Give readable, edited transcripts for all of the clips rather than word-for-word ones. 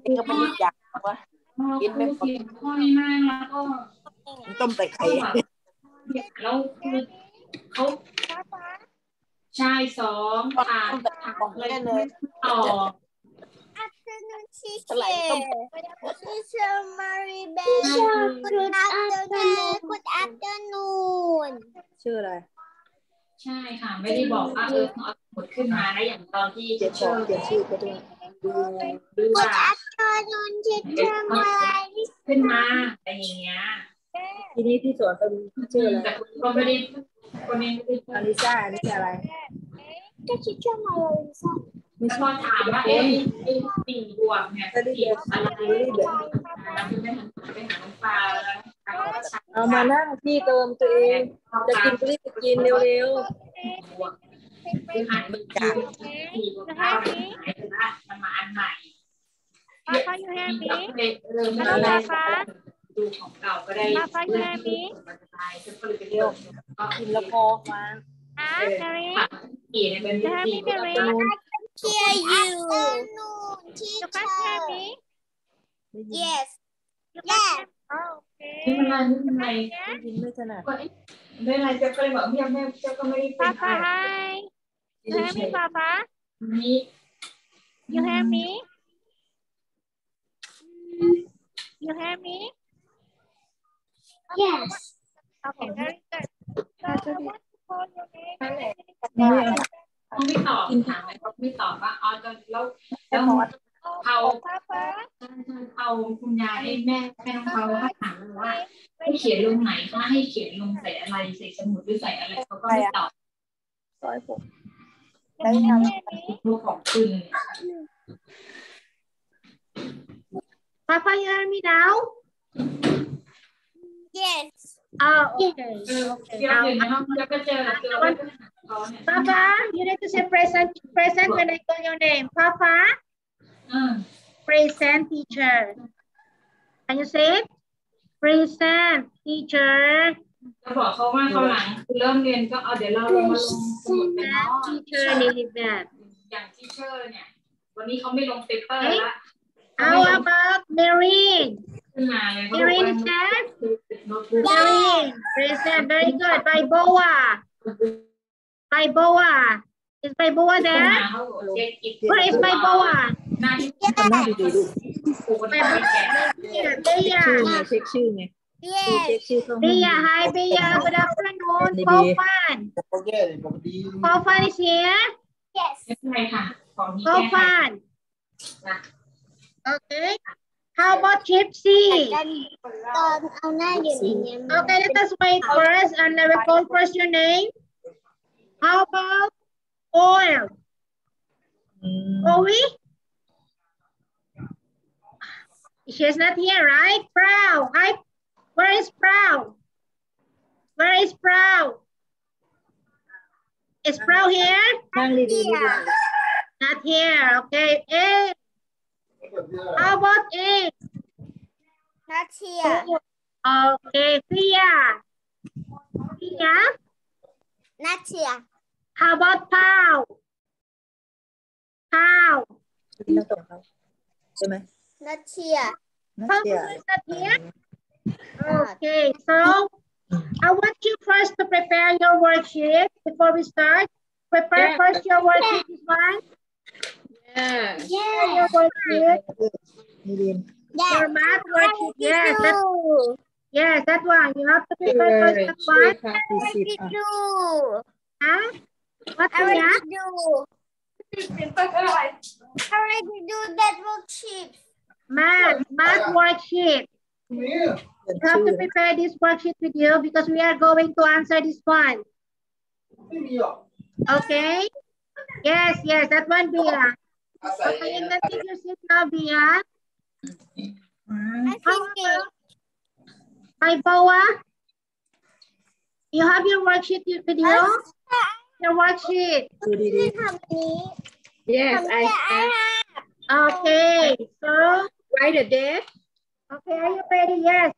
นี่ก็ไม่ได้อยากว่ากินไม่หมดต้มใส่ไข่แล้วเขาชายสองถามเลยต่อAfternoon, teacher. Teacher Maribel. Good afternoon. Good afternoon. ชื่ออะไรใช่ค่ะไม่ได้บอกว่าเอาหมดขึ้นมานะอย่างตอนที่เขียนชื่อก็ด้วยดูว่า Good afternoon, teacher Maribel. ขึ้นมาอะไรอย่างเงี้ยทีนี้ที่สวนเป็นชื่ออะไรแต่ก็ไม่ได้คนนี้อลิซ่านี่อะไรก็ teacher Maribel. แล้วพอถามว่าสี่บวกเนี่ยสี่อะไรเราจะไม่ไปหาน้ำปลาเอามานั่งที่เติมตัวเองจะกินรีบกินเร็วคือหันมือจากสี่บวกเก้ามันมาอันใหม่ดูของเก่าก็ได้เร็วกินแล้วพอมาสี่เนี่ยเป็นสี่บวกเก้าHear you. Afternoon, teacher. Yes. Yes. Okay. ไม่กินไม่ถนัดไม่อะไรเจ้าก็เลยบอกแม่เจ้าก็ไม่ได้เป็นอะไร Hi. You hear me, Papa? นี่ You hear me? You hear me? Yes. Okay, very good. So I want to call your name. เขาไม่ตอบถามไหมเขาไม่ตอบว่าอ๋อแล้วเขาคุณยายให้แม่น้องเขาก็ถามว่าให้เขียนลงไหนคะให้เขียนลงใส่อะไรใส่สมุดหรือใส่อะไรเขาก็ไม่ตอบซอยผมได้ทำตัวของคุณ Papa, you hear me now? Yes. Oh, okay. Papa, you need to say present when I call your name. Papa, present teacher. Can you say it? Present teacher. จะบอกเขาว่าเขาหลังเริ่มเรียนก็เอาเดี๋ยวเราลงมาลงสมุดเป็นน้อง Teacher need that. อย่าง teacher เนี่ยวันนี้เขาไม่ลงเปเปอร์ละ How about Marine? ขึ้นมาเลย Marine said? Marine, present, very good. By Boa. By Boa. Is by Boa there? Where is by Boa? ทำหน้าดีๆลูก Bea. เช็คชื่อไง Yes. Bea, hi Bea. Good afternoon. Kofan. Kofan is here? Yes. Kofan. Okay. How about Gypsy? Okay, let us wait first and I will call first your name. How about Oil? Owie? She's not here, right? Proud. Hi. Where is Proud? Where is Proud? Is Proud here? Not here. Okay. A. How about A? Not here. Okay. Fia. Fia? Not here. How about Pau? Pau? Not here. Pau is not here? Okay. So, I want you first to prepare your worksheet before we start. Prepare first your worksheet, this one. Your worksheet. Your math worksheet. Yes, that one. You have to prepare first that one. Huh? What do you have? I already do that worksheet. Math worksheet. You have to prepare this worksheet with you because we are going to answer this one. Okay? Yes, that one, Bia. Okay, you can take your seat now, Bia. Hi, Boa. You have your worksheet with you? Your worksheet. Yes, I have. Okay, so Write a date. Okay, are you ready? Yes.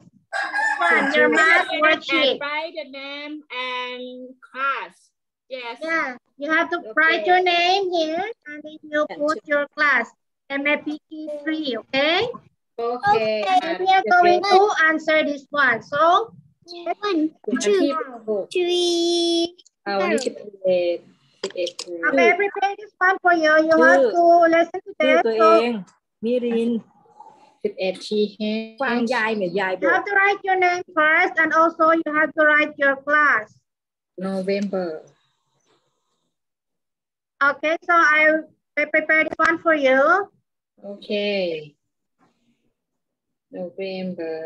One, your math worksheet. Write the name and class. Yes. Yeah, you have to write your name here and then you put your class. MAPE 3, okay? Okay. And we are going to answer this one. So, 1, 2, 3. วันนี้11 I'm going to prepare this one for you. You have to listen to ชื่อ this. ตัวเอ So, งมิริน 11 she has ฟังยายเหมือนยายบ you อก have to write your name first, and also you have to write your class. November Okay, so I prepare this one for you. okay November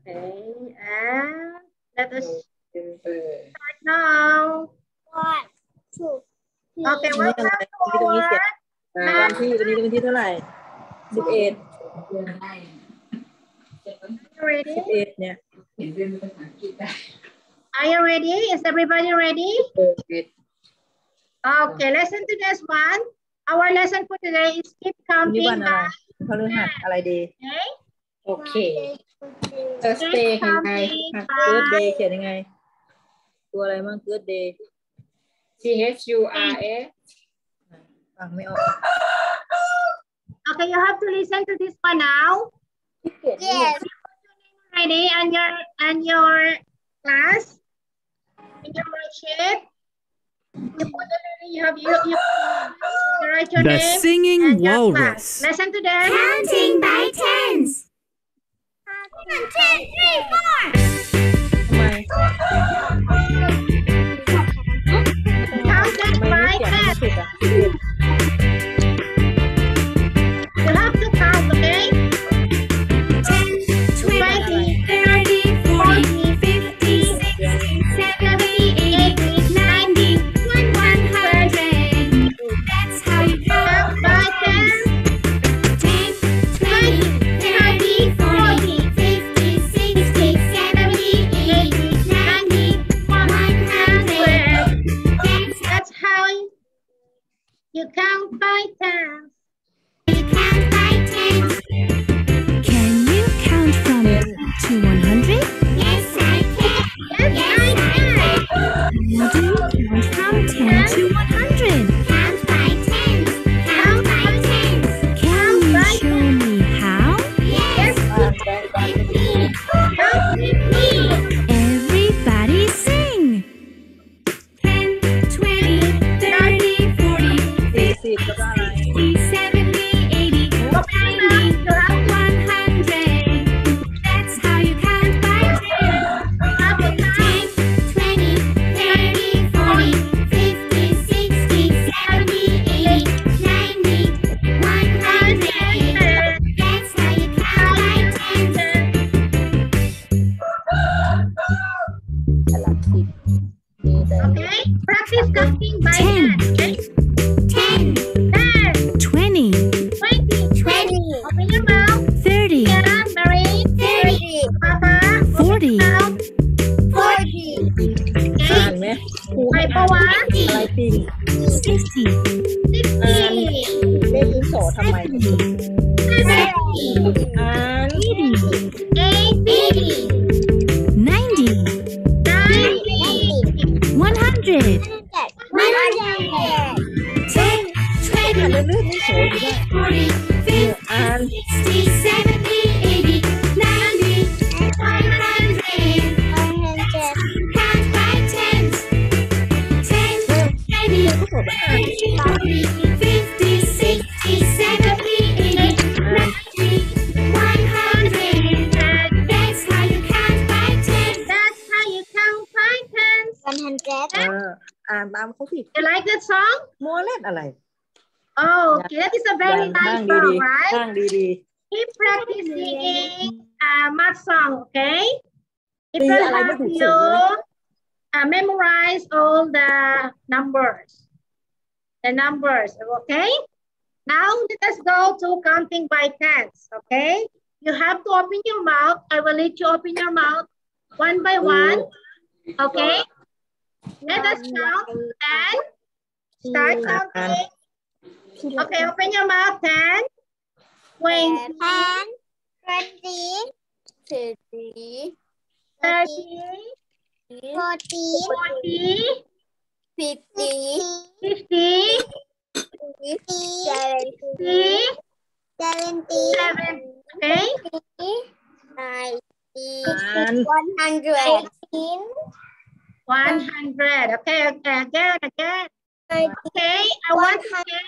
Okay, and let us November start now. 1, 2, 3. Okay, welcome to our วันที่วันนี้เป็นวันที่เท่าไหร่11 เดือนได้ ready? 11เนี่ย เห็นเรื่องภาษาอังกฤษได้ Are you ready? Is everybody ready? 11 Okay, listen to this one. Our lesson for today is keep วันนี้ counting วันอะไร by, พฤหัสอะไรดี okay? โอเค Thursday เห็นไหม เกิร์ดเดย์เขียนยังไง ตัวอะไรบ้างเกิร์ดเดย์ CHURS ฟังไม่ออก Okay, you have to listen to this one now. Yes. Ready? And your class, in your worksheet. You put the you write your The name Singing and your Walrus. class. Listen to them. Counting by tens. 1, 2, 3, 4. ทำไม Count them ทำไมไม่ by เขียนให้ tens. ถูกอ่ะ You have to count, okay? 20, 30, 40, 50, 60, 70, 80, 90, 100. That's how you Count count. by tens. 10, 20, 30, 40, 50, 60, 70, 80, 90, 100. That's how you count by tens. You count by tens. Can you count from to 100? Yes, I can. Yes, I can. How do you count from 10 to 100? Count by tens. Count by tens. Can you show me how? Yes, Count with me. Everybody sing. 10, 20, 30, 40, 40 แล้วก็อะไร 50, 70, 80, 90, 100. That's how you count by tens. 10, 20, 30, 40, 50, 60, 70, 80, 90, 100. That's how you count by tens. หลักสิบมีแต่ Okay? Practice counting by Ten. tens. 10, 10, 20, 20, 20, open your mouth. 30, Yeah, Marie. 30, Papa. 40, Mouth. 40, อ่านไหมครู ไป ให้ ปะวะ อะไรปิง 60, 60, เล่นยิงโสทำไม 70, อ่าน 80, 90, 90, 100. 10, 20, เรื่องนี้โสอยู่ได้ 40, 50, 60, 70, 80, 90, 100. Count by tens. 10, 20, 30, 40, 50, 60, 70, 80, 90, 100. That's how you count by tens. That's how you count by tens. อ่านตามเขาสิ You like that song? มัวเล่นอะไร Oh, okay. That is a very นั่ง nice ดี song, right? ๆนั่งดี Keep practicing math song, okay? It Thì will lại help có thực sự you memorize all the numbers. The numbers, okay? Now let us go to counting by tens, okay? You have to open your mouth. I will let you open your mouth one by one, okay? Let us count and start counting. Okay, open your mouth. 10, 20, 20, 30, 40, 50, 50, 60, 70. Okay. 100. 100. Okay, again. Okay, I want to get.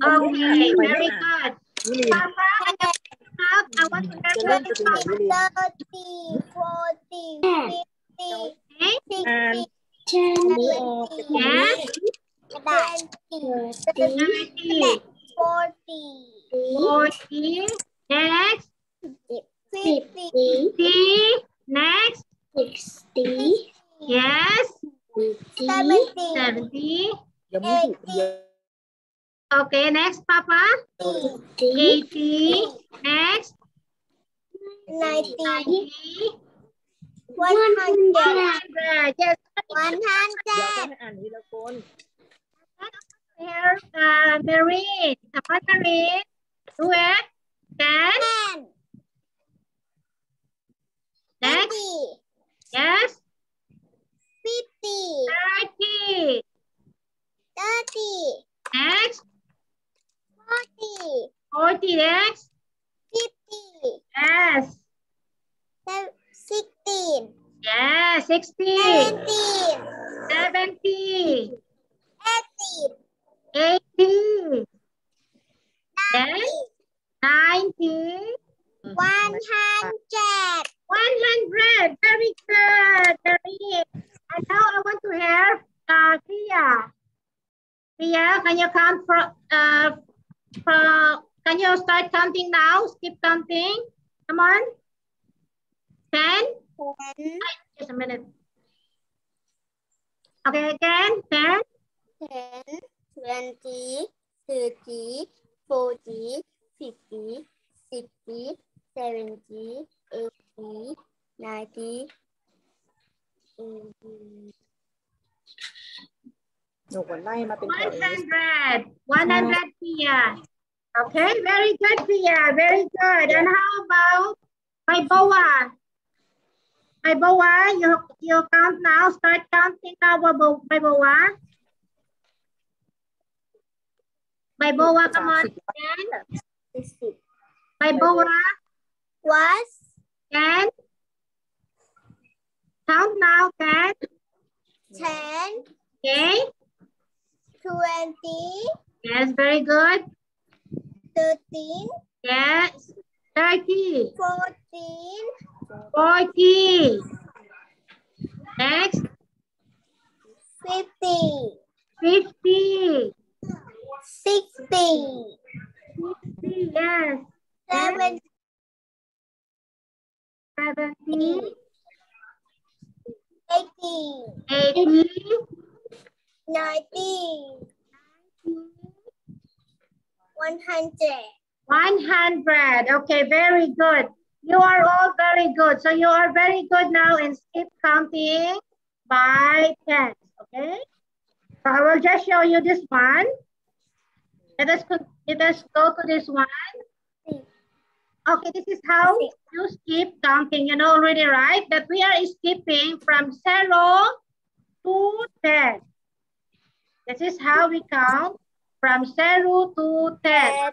Okay, very good. มิลิน Papa, I want to get จะเล่นไปถึงไหนมิลิน okay? อ่านมือออกจากตรงนี้ Yes. 40. Next. 50. Next. Yes. 70. ยังไม่ถูกเดียว Okay, next, Papa. 80. Next. 90. 100. Yes. เดี๋ยวจะให้อ่านทีละคน Here, Marine. Come on, Marine. Do it. 10. Next. Yes. 30. Next. 40. Next. Yes. Yes. 60. 70. 80. Yes. 90. 100. Very good. And now I want to have Priya. Priya, can you count can you start counting now? Skip counting. Come on. 10. Just a minute. Okay, again. 10. 20, 30, 40, 50, 60, 70, 80, 90, หนูไล่มาเป็นแถวนี้ 100. Priya. Okay, very good, Priya. Very good. And how about my Boa? My Boa, you count now. Start counting now, my Boa. My Boa, come on. My Boa. was 10. Count now, 10. 10, Okay. 20, Yes, very good. 13, Yes. 30. 14, 40. Next. 50, 50. 60, Yes. 70, 70. 80, 80. 90, 100. 100. Okay, very good. You are all very good. So you are very good now in skip counting by tens. Okay. So I will just show you this one. Let us go to this one. Okay, this is how you skip counting. You know already, right? That we are skipping from 0 to 10. This is how we count from 0 to 10.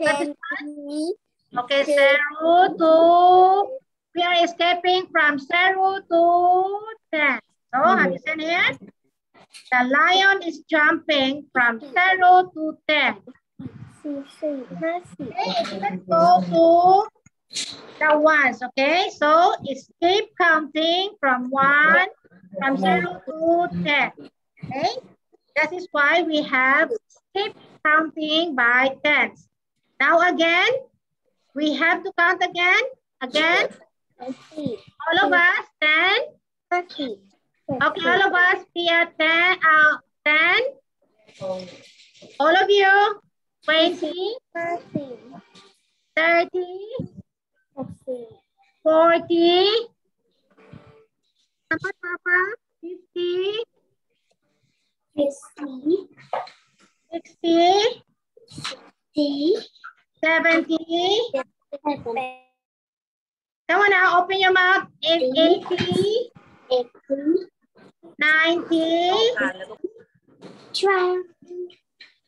10, Okay, 0 to, we are escaping from 0 to 10. So, have you seen here? The lion is jumping from 0 to 10. Okay, let's go to the ones, okay? So, escape counting from 0 to 10. Okay, that is why we have skip counting by tens. Now again, we have to count again. All of us, 10. Okay, all of us, we are 10. 10. All of you, 20, 30, 40. Come on, Papa. 50. 60. 70. Come on now, open your mouth. 80. 90.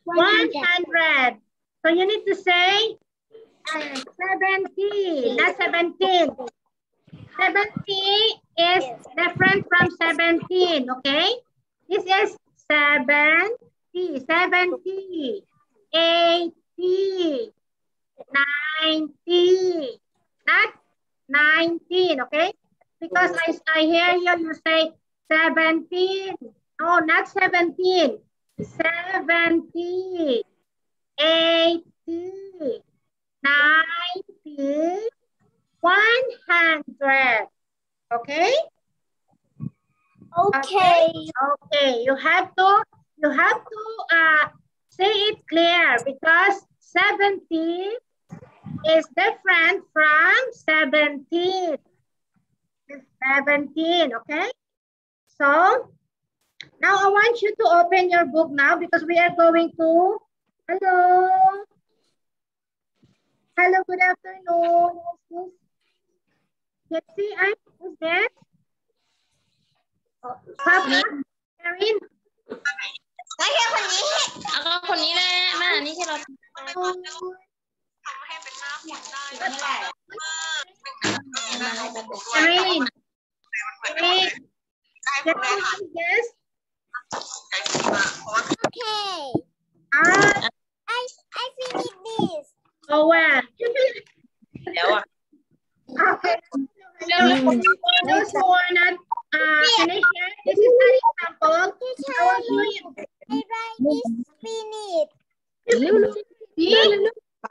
100. So you need to say 70, not 17. 70 is different from 17, okay? This is 70, 70, 80, 90, not 19, okay? Because I hear you say 17. No, not 17. 70, 80, 90, 100. Okay? Okay. Okay. You have to say it clear because 70 is different from 17. It's 17, okay? So now I want you to open your book now because we are going to, hello. Hello, good afternoon. Let's see, who's that? Papa, Karen. ไม่ใช่คนนี้ เอาคนนี้แหละแม่นี่ที่เรา Karen. Yes. Okay. I finished this. Oh, well. เดี๋ยวอ่ะ Okay. Those who are not finished yet, this is an example. I will show you. I write this finish.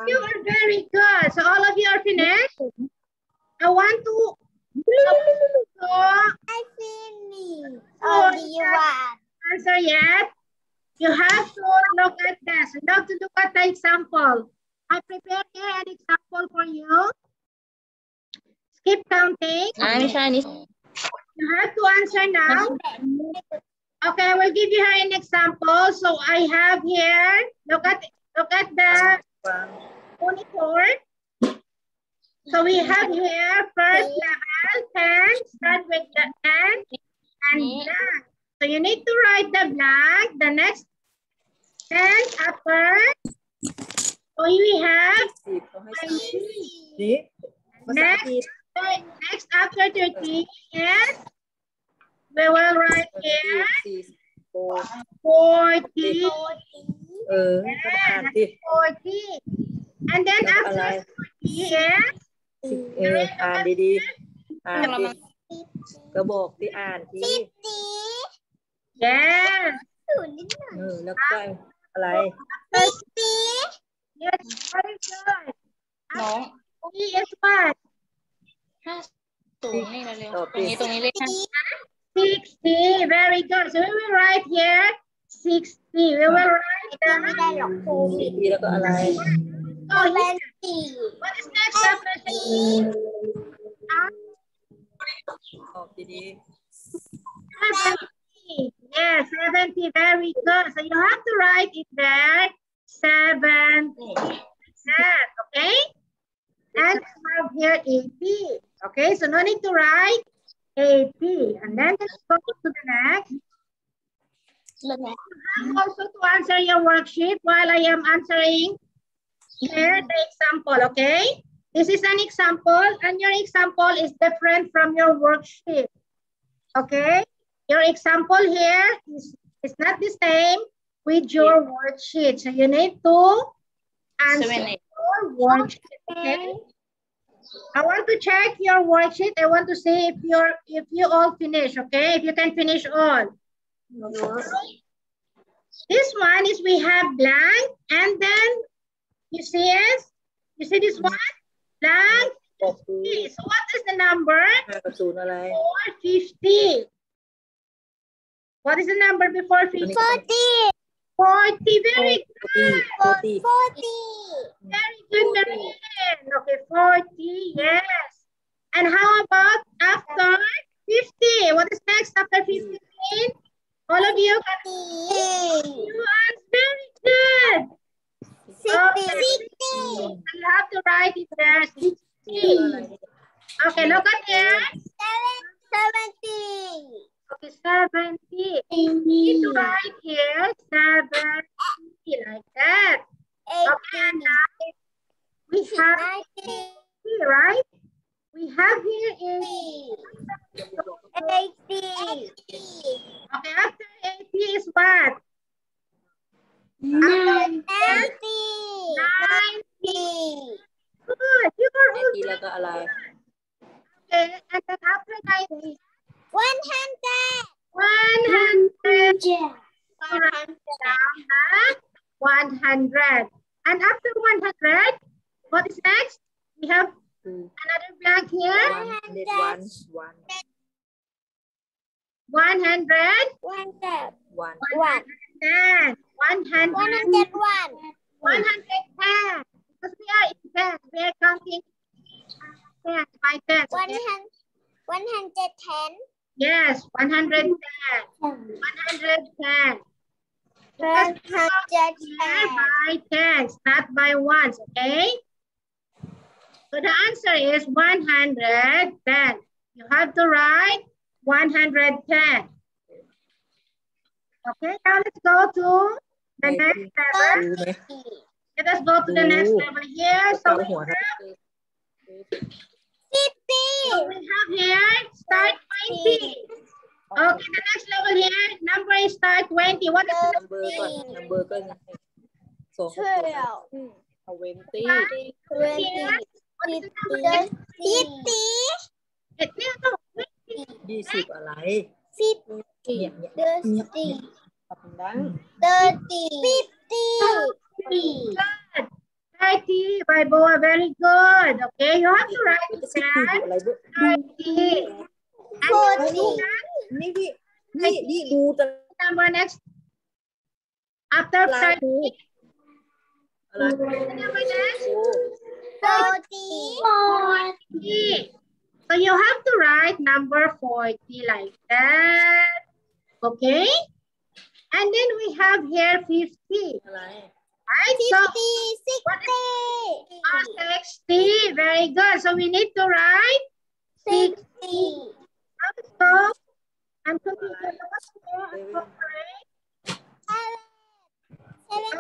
You are very good. So all of you are finished. I want to I finish. Oh, do you want? answer yet. You have to look at this. You have to look at the example. I prepared here an example for you. Skip counting. ไม่ใช่นี่ You have to answer now. Okay, I will give you here an example. So I have here, look at the monitor. So we have here first level, 10, start with the 10 and blank. So you need to write the blank, the next 10 upper. So we have 20. Next after 30 is, we will write here 40. 40. And then after 40 is อ่านดีๆอ่านดิก็บอกที่อ่านที่ yes. แล้วก็อะไร Yes, very good. น้อง E is what? 50นี่เร็วๆตรงนี้เลข60. Very good. So we will write here 60. We will write the ดีแล้วก็อะไร oh, here. What is next after 60? บอกดี 70. Yes, 70. Very good. So you have to write it there. 70. Yes, okay? And we have here 80. Okay, so no need to write 80. And then let's go to the next. You have also to answer your worksheet while I am answering here the example, okay? This is an example and your example is different from your worksheet. Okay? Your example here is not the same with your worksheet. So you need to answer your worksheet, okay? I want to check your worksheet. I want to see if you all finish, okay? If you can finish all. This one is we have blank and then you see it? You see this one? Blank. 50. So what is the number? 5 อะไร 450. What is the number before 50? 40. 40. Very good. 40. Very good, Marianne. Okay, 40. Yes. And how about after 50? What is next after 15? All of you can you are very good. 60. You have to write it there. 60. Okay, look at here. 70. Okay, 70. You need to write here 70 like that. Okay, now we have here, right? We have here is 80. Okay, after 80 is what? 90. 90. Good. You are all ทีแล้วก็อะไร okay. And then after 90, 100. 100. Down, huh? 100. And after 100, what is next? We have another blank here. 100. 110. 110. Because we are in 10. We are counting 10 by 10. Okay? 110. Yes, 110. 110. Because we are here by tens, not by ones, okay? So the answer is 110. You have to write 110. Okay, now let's go to the next level. รู้ไหม Let us go to the next level here. So เกา we หัว have, 50. so we have here start 20. Okay, the next level here, number is start 20. What is the number ก่อน number ก็สองตัวเอาเวนตี้ here? What is the number? 20อะไร 50. เนี่ย 30. ดัง 30. 50. 30 by Boa, very good. Okay, you have to write มัน it จะสิบ down. อะไรด้วย 30. Andนี่นี่ดูแต่ number next. After ลา 30, ดูอะไร number next. 40. So you have to write number 40 like that. Okay? And then we have here 50. อะไร Right? So 60. 60. Very good. So we need to write 60. Let's go. I'm confused.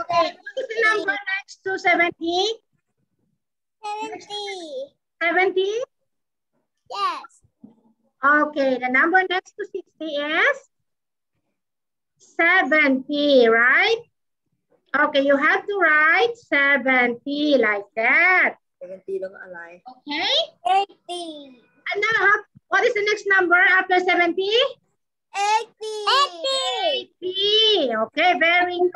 Okay. What is the number next to 70? 70. 70? Yes. Okay. The number next to 60 is 70, right? Okay. You have to write 70 like that. 70แล้วก็อะไร Okay? 80. And now what is the next number after 70? 80. 80. Okay, very good.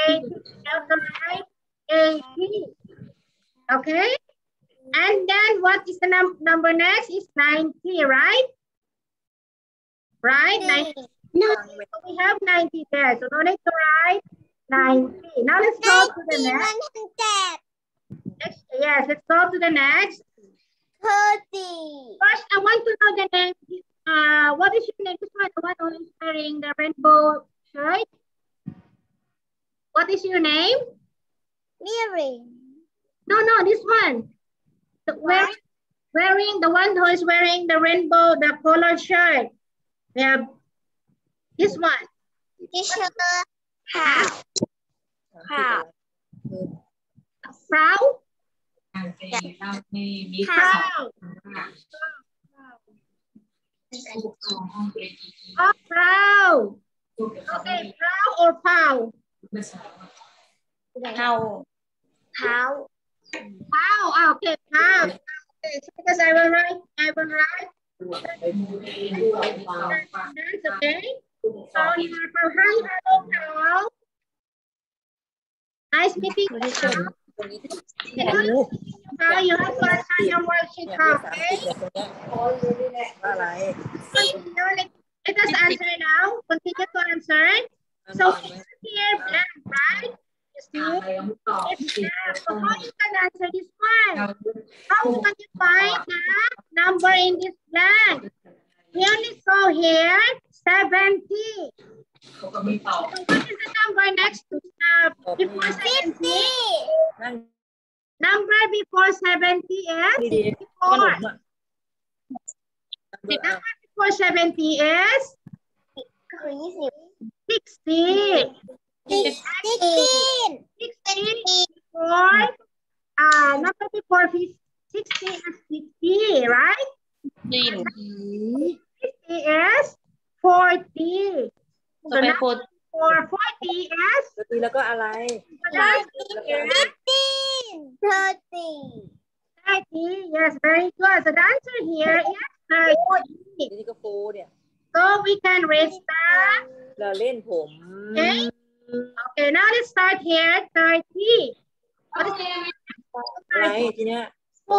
80. That's right. 80. Okay. And then what is the number next? Is 90, right? Right? 90. No. So we have 90 there. So no need to write 90. Now let's go to the next. 100. Yes, let's go to the next. 30. First, I want to know the name. What is your name? This one, the one who is wearing the rainbow shirt. What is your name? Mary. No, this one. Wearing the one who is wearing the rainbow, the color shirt. Yeah, this one. Teacher. How? How? Frau? มีมี Frau. Oh, Frau. Okay, Frau or Pau? How? How? Pau. Okay, Pau. Okay, so because I will write. That's okay. So you are Pau. Hi, hello, Pau. Nice meeting you. Pau, you have to answer your worksheet, Pau, okay? อะไร Let us answer now. Continue to answer. So here, blank, right? You see? It's blank. So how you can answer this one? How can you find the number in this blank? We only saw here 70. So what is the number next to before 70? นั่ง Number before 70 is ดีๆขน 4. มอ่ะ The number before 70 is 60. 16. 16. number before 60 is 50, right? 15 50 is 40. So ต่อไป now 4 for 40 is ปกติแล้วก็อะไร 30. Yes, very good. So the answer here is 30. นี่ก็โฟเนี่ย So we can restart. เราเล่นผม Okay, now let's start here. 30. What is อะไรทีเนี้ย 40?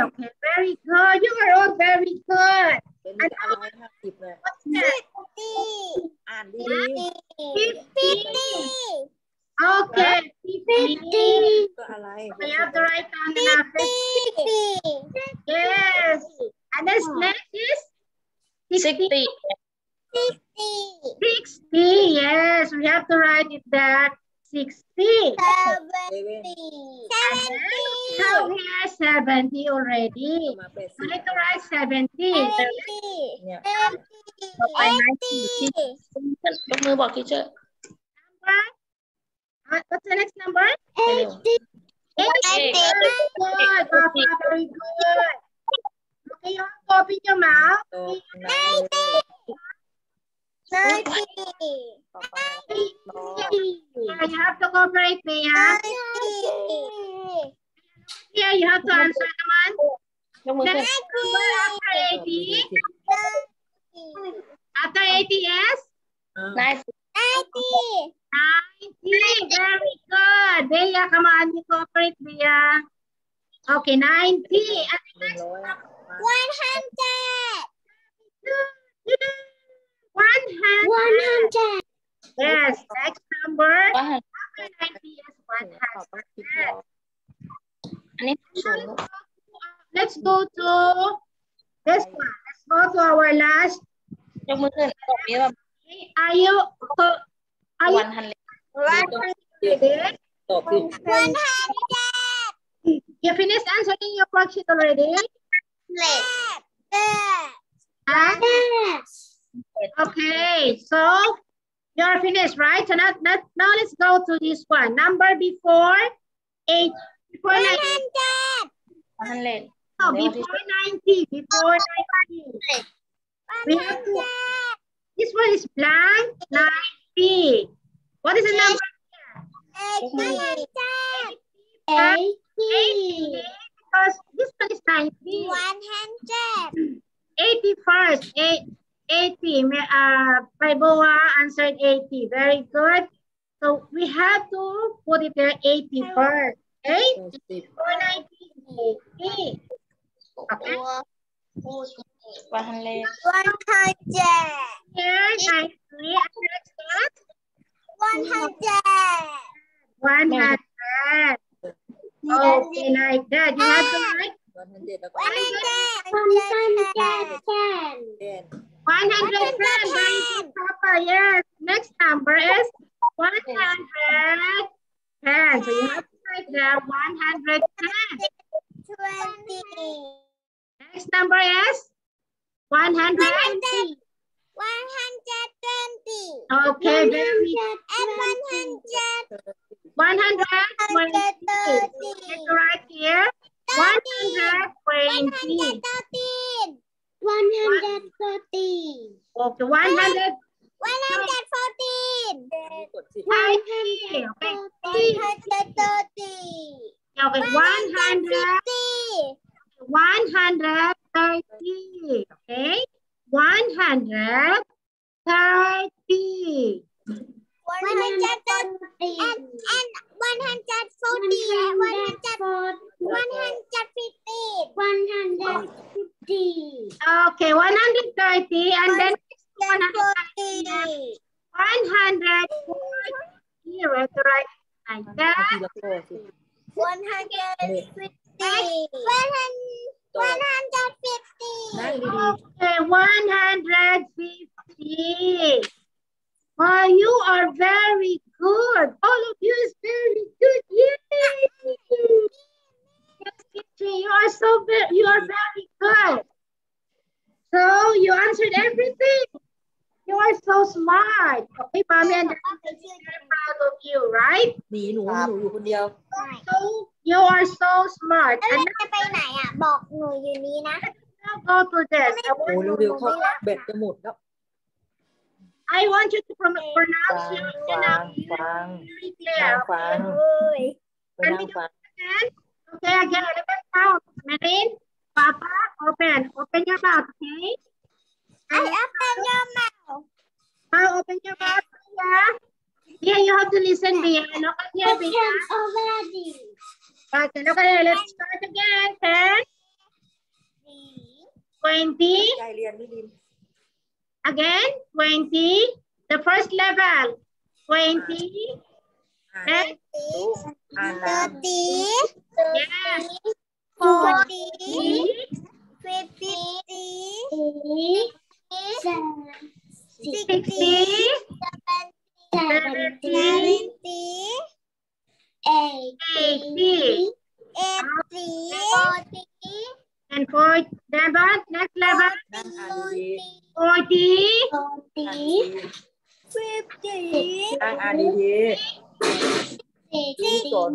Okay, very good. You are all very good. เป็นอะไร50เนี่ย What's that? อ่านดี 50. Okay, 50. ก็อะไร We have to write down the number. Yes. And then next is 60. 60. Yes, we have to write it there. 60. เซเว่น And then we have here 70 already. มาเป็น We have to write 70. เนี่ย ต่อไปยกมือบอกทีเชอร์ What's the next number? เร็ว Good, Papa, very good. Okay, you have to open your mouth. ตกน้ำเลย ต่อไป Yeah, you have to cooperate there. Yeah, you have to answer, come on. ยกมือขึ้น Next number after 80. After 80 is นาย 90. Very good. Bea, come on, you cooperate, Bea. Okay, 90. And the next 100 100. Yes, next number. ว่า After 90 is 100. อันนี้สูง Let's go to this one. Let's go to our last. ยกมือขึ้นตอบนี้ว่า Are you 100 ready? ตอบคือ You finished answering your worksheet already? Huh? Okay, so you're finished, right? So now let's go to this one. Number before 8, before 90. 100 No, before 90, before 90. We have to, this one is blank, 90. What is the number? 80. Because this one is 90. 80 first, 80. Paiboa answered 80. Very good. So we have to put it there 80 first. Okay? 10 For 90. Okay. 100 Here, 93. And next one. 100. Okay, like that. You have to write 100แล้วก็ 10 110. Very good, Papa. Yes. Next number is 110. So you have to write there 110. Next number is 100. Okay, very good. 120. Get right here. 120. Okay, 100. กดสิ Okay, okay. 130. Okay, 130. Okay, 130 and then 140. 140. Right, like that. ทีละข้อสิ นั่งดี Okay, 150. Oh, you are very good. All of you is very good. Yay! Yes, Kitty, you are very good. So you answered everything. You are so smart. Okay, Mommy and Daddy is very proud of you, right? หนีหนูอยู่คนเดียว So you are so smart. แล้ว And เราจะไปไหนอ่ะ บอกหนูอยู่นี้นะ now go to this. โอ้เร็วๆเข้าแบตจะหมดแล้ว I want you to pronounce ฟัง your ฟัง name ฟัง very นั่ง clear. ฟัง Okay. ไปนั่งฟัง Again. Okay, again. Let's count. Marin, Papa, open. Open your mouth, okay? I open your mouth. Now open your mouth. Yeah. Yeah, you have to listen, Bia. Look at here, Bia. Already. Okay, look at here. Let's start again. 10, 20. ใจเรียนไม่ดิน Again, 20. The first level. 20. อ่าน And รู้อ่านน้ yes. 40, 40. 50, 60. 70. 80. 40, And for level, next level. ำนั่งอ่านดี 40. ๆอ่านดี 50, นั่งอ่านดีๆดูก่อน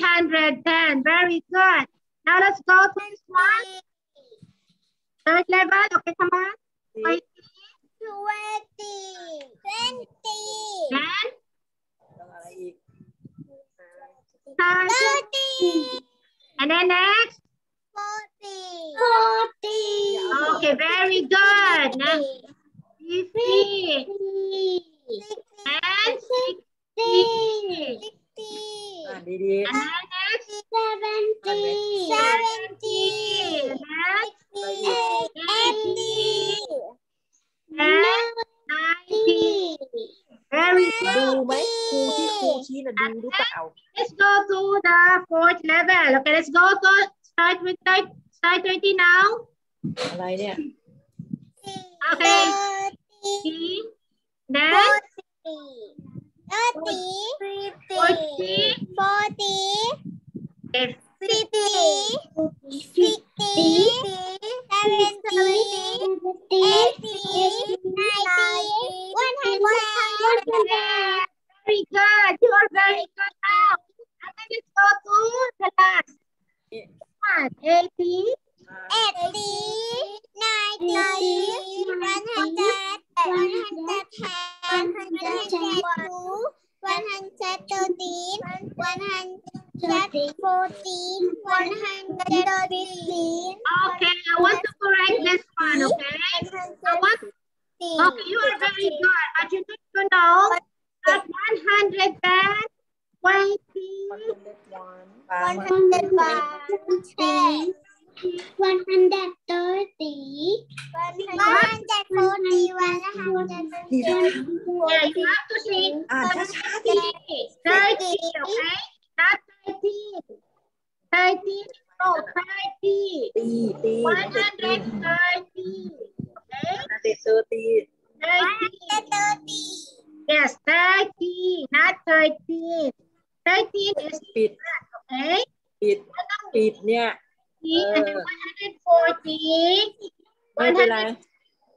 110. Very good. Now let's go to this one. Third level. Okay, come on. 20. 10. ต้องอะไรอีก 30. And then next. Okay, very good. Next. 50. And 60. อ่านดี And then next. 70. And next. 80. And 90. Very ๆดู good. ไหมครูที่ครูชี้น่ะดูหรือเปล่า Let's go to the fourth level. Okay, let's go to start 30 now. อะไรเนี่ย Okay. Then 40. Very good. You are very good now. And then let's go to the last one. 80. 114, Okay, I want to correct this one, okay? Okay, you are very good, but you need to know that 120, ฟัง yeah, you have to see อ่านช้าๆดิ 30, okay? Not 13. 13, no, 30. ตีไม่ใช่ตี 130, okay? เด็กเธอตี 30. Yes, 30, not 13. 13 is ปิด okay? ปิดเนี่ย And then 140, ไม่เป็นไร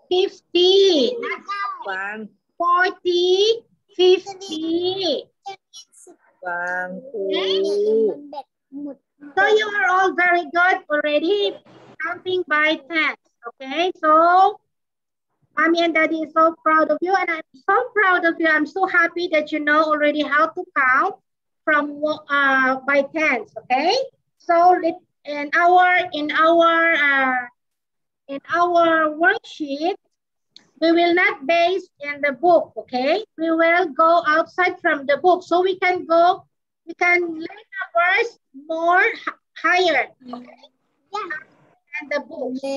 150, not ฟัง 40, 50. ฟังครู So you are all very good already counting by tens, okay? So Mommy and Daddy is so proud of you, and I'm so proud of you. I'm so happy that you know already how to count from by tens, okay? So in our worksheet, we will not base in the book, okay? We will go outside from the book, so we can learn numbers more higher, okay? Yeah, and the book. So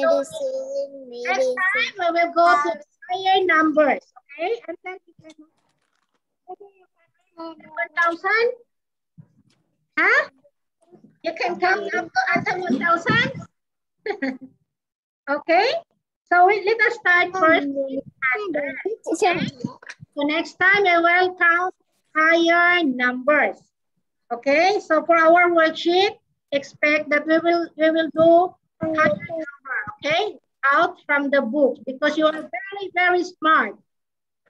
next time we will go to higher numbers, okay? And then 1,000? Huh? You can count up to until 1,000? Okay? So let us start first with 100. Okay? So next time I will count higher numbers. Okay, so for our worksheet, expect that we will do higher number, okay, out from the book, because you are very, very smart.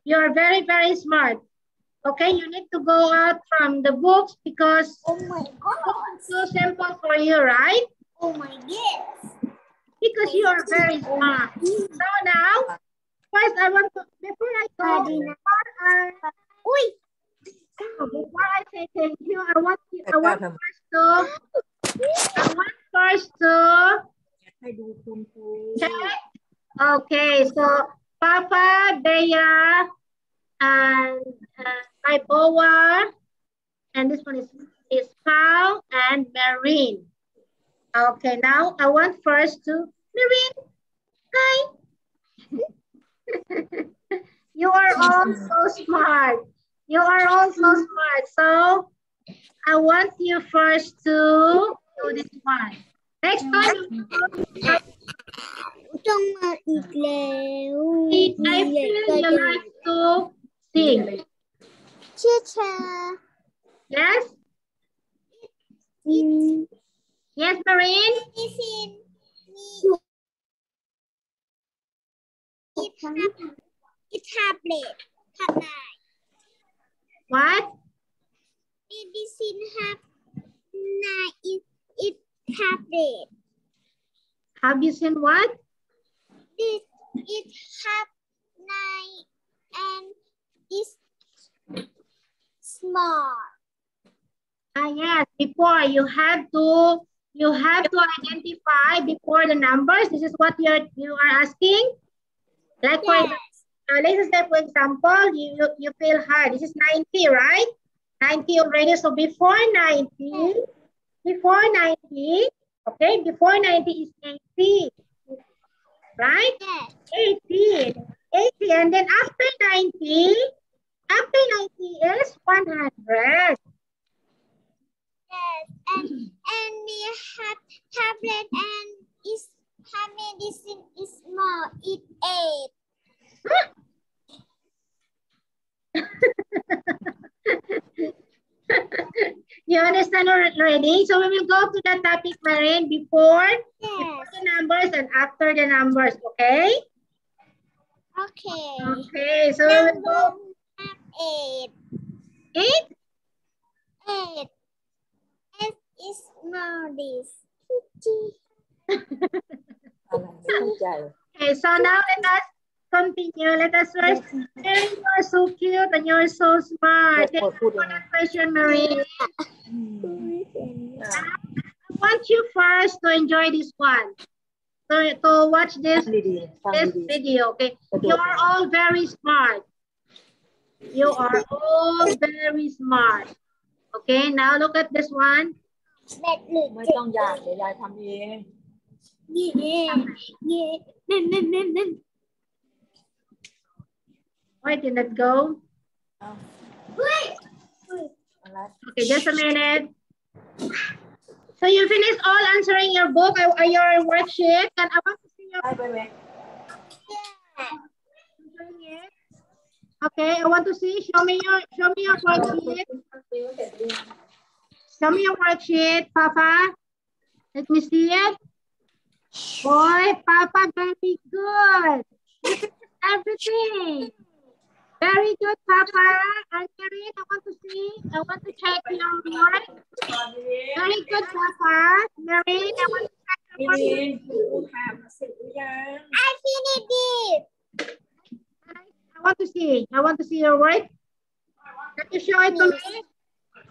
You are very, very smart. Okay, you need to go out from the books because it's too simple for you, right? Oh my God. Because you are very smart. So now, first I want to, before I go, before I say thank you, I want first to check. Okay, so Papa, Bea, and Iboa, and this one is Pau and Marine. Okay, now I want first to Marine. Hi. You are all so smart. You are all so smart. So I want you first to do this one. Next time. I feel you like to sing. Teacher. Yes? Yes, Marine? It's tablet. What? Medicine have it tablet. Have you seen what? It have nine and is small. Yes, before you have to identify before the numbers. This is what you are asking. Like for let's say for example, you feel hard. This is 90, right? 90 already. So before 90, okay, before 90 is 80. Right? Yes. 80, and then after 90 is 100. Yes, and we have tablet and is have medicine is small. It 8. You understand already? So we will go to the topic, Marine, before the numbers and after the numbers, okay? Okay. Okay, so we will go. 8. 8? 8. S is small this. Okay, so now let us continue. Let us first. Hey, you are so cute and you are so smart. Thank you for that question, Marine. I want you first to enjoy this one. So to watch this video, okay? You are all very smart. You are all very smart. Okay, now look at this one. Why did it go? Okay, just a minute. So you finished all answering your book, your worksheet, and I want to see your Okay, I want to see. Show me your worksheet. Show me your worksheet, Papa. Let me see it. Boy, Papa, very good. You finished everything. Very good, Papa. And Marine, I want to see. I want to check your work. Very good, Papa. Marine, I want to check your work. I finished it. I want to see your work. Can you show it to me?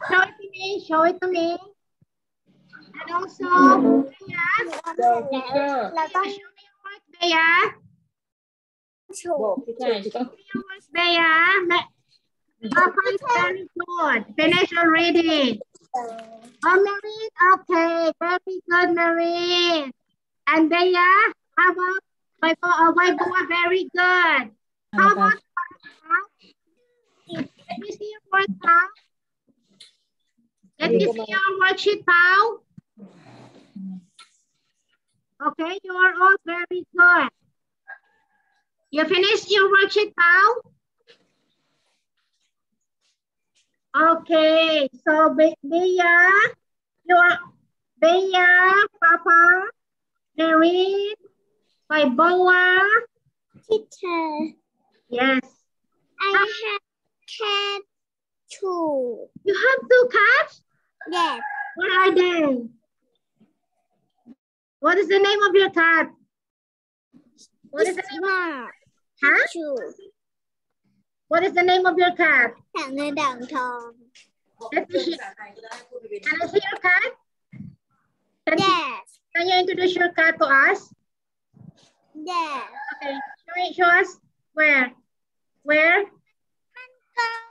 Show it to me. Show it to me. And also, Bea. Show me your work, Bea. Bea. Papa is very good. Finish already. Oh, Marine. Okay. Very good, Marine. And Bea, how about my boy? Very good. How about let me see your work, Pau. Let me see your worksheet, Pau. Okay, you are all very good. You finished your worksheet, Pau? Okay, so Bea, Papa, Marin, Boa. Teacher, Yes. I have cat too. You have 2 cats? Yes. Where are they? What is the name of your cat? What is the name? Small. Huh? Two. What is the name of your cat? Thằng nơi đằng thòn. Let me see. Can I see your cat? Yes. Can you introduce your cat to us? Yes. Okay, show us. Where? Where? Uncle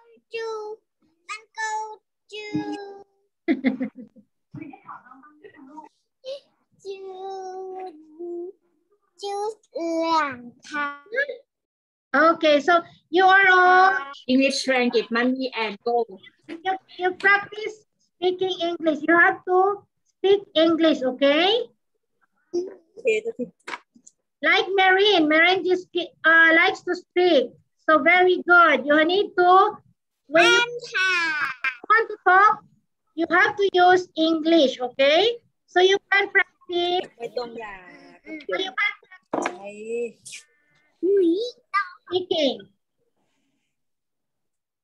Chú làng thang. Okay, so you are all English translate money and go. you practice speaking English. You have to speak English, okay? Like Marin just likes to speak. So very good. You need to when you want to talk, you have to use English, okay? So you can practice. So you can practice speaking.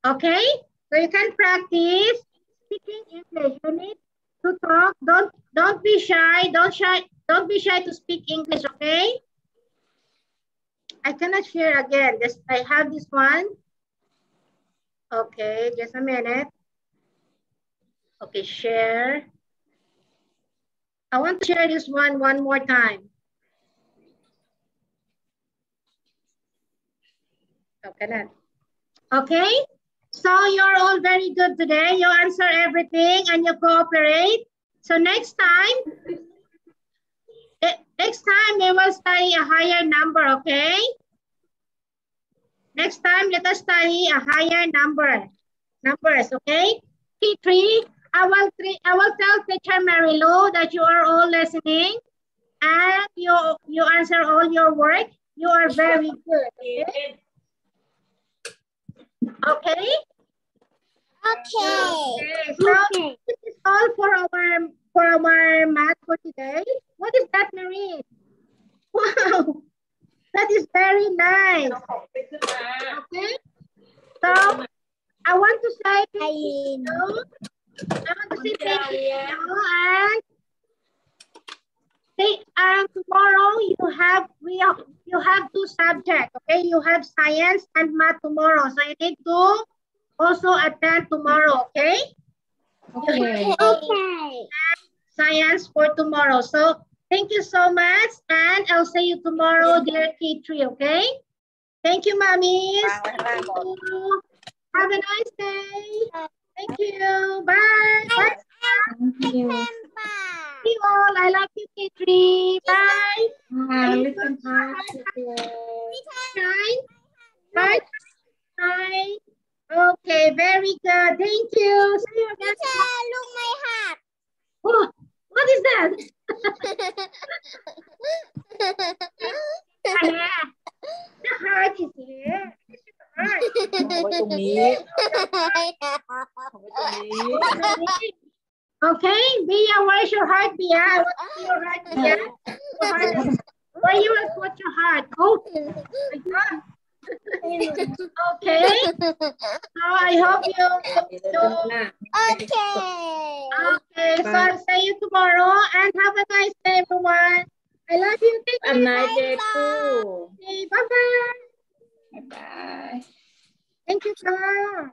Okay? So you can practice speaking English. You need to talk. Don't be shy. Don't be shy to speak English, okay? I cannot share again. Just I have this one. Okay, just a minute. Okay, share. I want to share this one more time. Okay, okay. So you're all very good today. You answer everything and you cooperate. So next time we will study a higher number, okay? Next time, let us study a higher numbers, okay? T3, I will tell Teacher Mary Lou that you are all listening and you answer all your work. You are very good, okay? Okay? Okay, so this is all for our math for today. What is that, Marie? Wow, that is very nice. Okay, so I want to say thank you. I want to say thank you and tomorrow you have 2 subjects. Okay, you have science and math tomorrow, so you need to also attend tomorrow. Okay. Okay. Science for tomorrow. So thank you so much, and I'll see you tomorrow, dear K3. Okay. Thank you, mommies. Thank you. Have a nice day. Thank you. Bye. Bye. Thank you. See you all. I love you, K3. Bye. Listen hard. Bye. Bye. Okay, very good. Thank you. See you again. Look my hat. Oh, what is that? The heart is here. This is the heart. Okay, Bia, where's your heart, Bia? I want to see your heart, Bia. Your heart. Where you will put your heart? Oh, my God. Okay. So I hope you. Okay. So I'll see you tomorrow and have a nice day, everyone. I love you. Thank you. A nice day too. Okay, bye-bye. Bye-bye. Thank you, Sarah.